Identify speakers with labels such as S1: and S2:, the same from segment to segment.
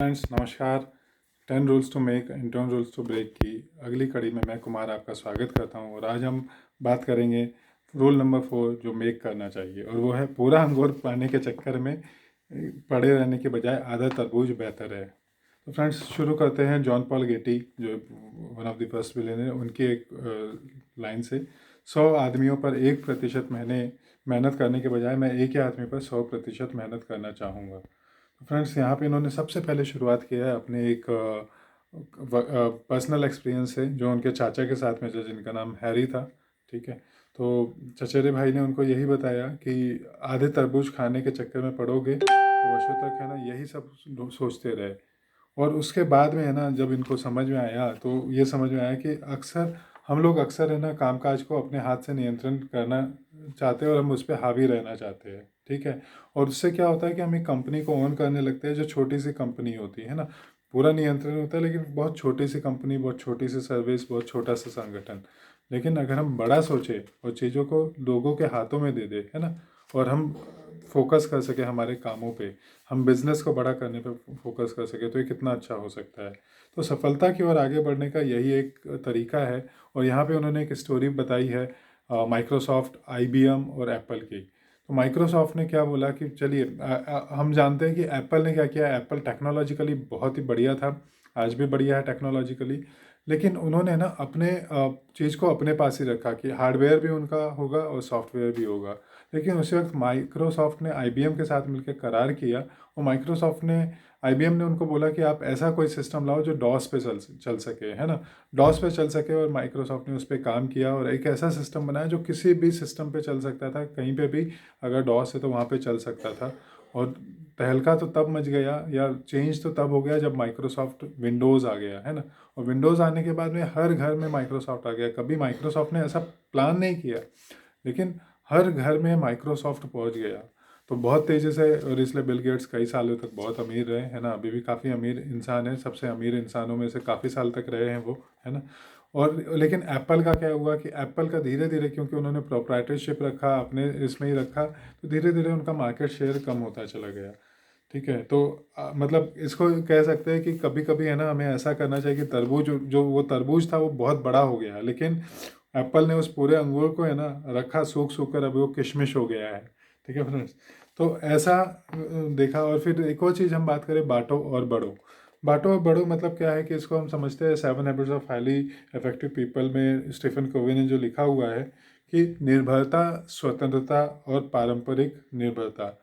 S1: Friends नमस्कार। 10 rules to make and 10 rules to break की अगली कड़ी में मैं कुमार आपका स्वागत करता हूँ और आज हम बात करेंगे रूल नंबर 4 जो मेक करना चाहिए, और वो है पूरा अंगूर पाने के चक्कर में पड़े रहने के बजाय आधा तरबूज बेहतर है। तो फ्रेंड्स शुरू करते हैं जॉन पॉल गेटी जो one of the first villain, उनकी एक लाइन से। 100 आदमियों पर 1% मेहनत करने के बजाय मैं एक ही आदमी पर 100% मेहनत करना चाहूँगा। फ्रेंड्स यहाँ पे इन्होंने सबसे पहले शुरुआत किया है अपने एक पर्सनल एक्सपीरियंस से जो उनके चाचा के साथ में, जो जिनका नाम हैरी था। ठीक है, तो चचेरे भाई ने उनको यही बताया कि आधे तरबूज खाने के चक्कर में पड़ोगे तो वर्षों तक है ना यही सब सोचते रहे। और उसके बाद में है ना जब इनको समझ में आया तो ये समझ में आया कि हम लोग अक्सर है ना कामकाज को अपने हाथ से नियंत्रण करना चाहते हैं और हम उस पर हावी रहना चाहते हैं। ठीक है, और उससे क्या होता है कि हम एक कंपनी को ओन करने लगते हैं जो छोटी सी कंपनी होती है ना। पूरा नियंत्रण होता है लेकिन बहुत छोटी सी कंपनी, बहुत छोटी सी सर्विस, बहुत छोटा सा संगठन। लेकिन अगर हम बड़ा सोचें और चीज़ों को लोगों के हाथों में दे दे है ना, और हम फोकस कर सके हमारे कामों पे, हम बिजनेस को बड़ा करने पे फोकस कर सके, तो ये कितना अच्छा हो सकता है। तो सफलता की ओर आगे बढ़ने का यही एक तरीका है। और यहाँ पे उन्होंने एक स्टोरी बताई है माइक्रोसॉफ्ट, आईबीएम और एप्पल की। तो माइक्रोसॉफ्ट ने क्या बोला कि चलिए हम जानते हैं कि एप्पल ने क्या किया। एप्पल टेक्नोलॉजिकली बहुत ही बढ़िया था, आज भी बढ़िया है टेक्नोलॉजिकली, लेकिन उन्होंने ना अपने चीज़ को अपने पास ही रखा कि हार्डवेयर भी उनका होगा और सॉफ्टवेयर भी होगा। लेकिन उसी वक्त माइक्रोसॉफ्ट ने आईबीएम के साथ मिलकर करार किया, और आईबीएम ने उनको बोला कि आप ऐसा कोई सिस्टम लाओ जो डॉस पे चल सके, है ना, डॉस पे चल सके। और माइक्रोसॉफ्ट ने उस पर काम किया और एक ऐसा सिस्टम बनाया जो किसी भी सिस्टम पे चल सकता था, कहीं पे भी अगर डॉस है तो वहाँ पे चल सकता था। और तहलका तो तब मच गया या चेंज तो तब हो गया जब माइक्रोसॉफ्ट विंडोज़ आ गया, है ना। और विंडोज़ आने के बाद में हर घर में माइक्रोसॉफ्ट आ गया। कभी माइक्रोसॉफ्ट ने ऐसा प्लान नहीं किया, लेकिन हर घर में माइक्रोसॉफ्ट पहुंच गया। तो बहुत तेज़ी से, और इसलिए बिल गेट्स कई सालों तक बहुत अमीर रहे, है ना, अभी भी काफ़ी अमीर इंसान है, सबसे अमीर इंसानों में से काफ़ी साल तक रहे हैं वो, है ना। और लेकिन एप्पल का क्या हुआ कि एप्पल का धीरे धीरे, क्योंकि उन्होंने प्रोप्राइटरशिप रखा, अपने इसमें ही रखा, तो धीरे धीरे उनका मार्केट शेयर कम होता चला गया। ठीक है, तो मतलब इसको कह सकते हैं कि कभी कभी है ना हमें ऐसा करना चाहिए कि तरबूज, जो वो तरबूज था वो बहुत बड़ा हो गया, लेकिन एप्पल ने उस पूरे अंगूर को है ना रखा सूख सूख कर, अभी वो किशमिश हो गया है। ठीक है फ्रेंड्स, तो ऐसा देखा। और फिर एक और चीज़ हम बात करें, बांटो और बढ़ो। बांटो और बढ़ो मतलब क्या है कि इसको हम समझते हैं 7 habits of highly effective people में स्टीफन कोवी ने जो लिखा हुआ है कि निर्भरता, स्वतंत्रता और पारंपरिक निर्भरता,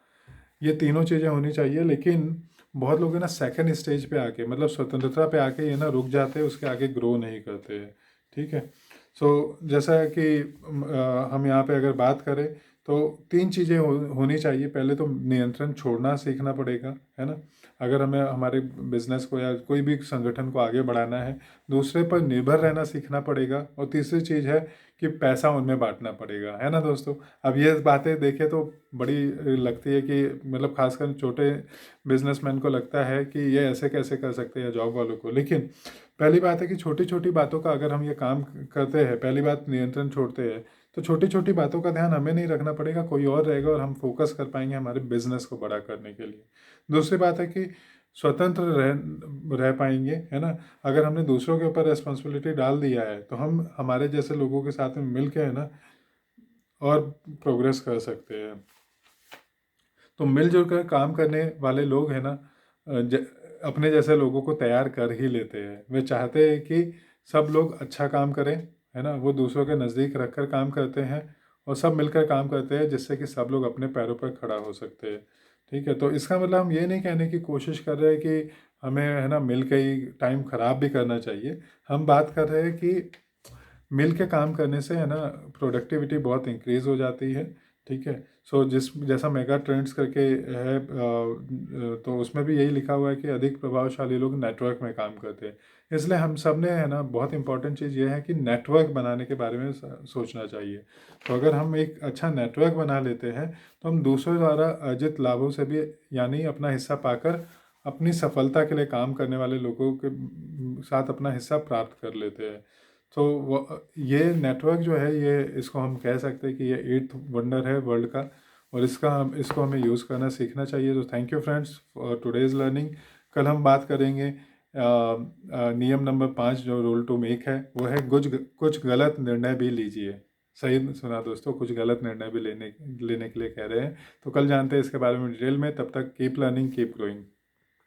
S1: ये तीनों चीज़ें होनी चाहिए। लेकिन बहुत लोग है ना सेकंड स्टेज पे आके, मतलब स्वतंत्रता पे आके ये ना रुक जाते हैं, उसके आगे ग्रो नहीं करते हैं। ठीक है, सो जैसा कि हम यहाँ पे अगर बात करें तो तीन चीज़ें होनी चाहिए। पहले तो नियंत्रण छोड़ना सीखना पड़ेगा, है ना, अगर हमें हमारे बिजनेस को या कोई भी संगठन को आगे बढ़ाना है। दूसरे पर निर्भर रहना सीखना पड़ेगा, और तीसरी चीज़ है कि पैसा उनमें बांटना पड़ेगा, है ना दोस्तों। अब ये बातें देखें तो बड़ी लगती है कि मतलब खासकर छोटे बिजनेसमैन को लगता है कि ये ऐसे कैसे कर सकते हैं जॉब वालों को। लेकिन पहली बात है कि छोटी छोटी बातों का अगर हम ये काम करते हैं, पहली बात नियंत्रण छोड़ते हैं, तो छोटी छोटी बातों का ध्यान हमें नहीं रखना पड़ेगा, कोई और रहेगा, और हम फोकस कर पाएंगे हमारे बिजनेस को बड़ा करने के लिए। दूसरी बात है कि स्वतंत्र रह पाएंगे, है ना। अगर हमने दूसरों के ऊपर रेस्पॉन्सिबिलिटी डाल दिया है तो हम हमारे जैसे लोगों के साथ में मिल के है ना और प्रोग्रेस कर सकते हैं। तो मिलजुल कर काम करने वाले लोग हैं ना अपने जैसे लोगों को तैयार कर ही लेते हैं। वे चाहते हैं कि सब लोग अच्छा काम करें, है ना, वो दूसरों के नज़दीक रख कर काम करते हैं और सब मिलकर काम करते हैं, जिससे कि सब लोग अपने पैरों पर खड़ा हो सकते हैं। ठीक है, तो इसका मतलब हम ये नहीं कहने की कोशिश कर रहे हैं कि हमें है ना मिल के ही टाइम ख़राब भी करना चाहिए। हम बात कर रहे हैं कि मिल के काम करने से है ना प्रोडक्टिविटी बहुत इंक्रीज़ हो जाती है। ठीक है, सो जैसा मेगा ट्रेंड्स करके है तो उसमें भी यही लिखा हुआ है कि अधिक प्रभावशाली लोग नेटवर्क में काम करते हैं। इसलिए हम सब ने है ना, बहुत इंपॉर्टेंट चीज़ ये है कि नेटवर्क बनाने के बारे में सोचना चाहिए। तो अगर हम एक अच्छा नेटवर्क बना लेते हैं तो हम दूसरों द्वारा अर्जित लाभों से भी, यानी अपना हिस्सा पाकर, अपनी सफलता के लिए काम करने वाले लोगों के साथ अपना हिस्सा प्राप्त कर लेते हैं। तो ये नेटवर्क जो है, ये इसको हम कह सकते हैं कि ये 8th वंडर है वर्ल्ड का, और इसको हमें यूज़ करना सीखना चाहिए। तो thank you friends for today's learning. कल हम बात करेंगे नियम नंबर 5 जो रूल टू मेक है, वो है कुछ गलत निर्णय भी लीजिए। सही सुना दोस्तों, कुछ गलत निर्णय भी लेने के लिए कह रहे हैं। तो कल जानते हैं इसके बारे में डिटेल में। तब तक कीप लर्निंग कीप ग्रोइंग।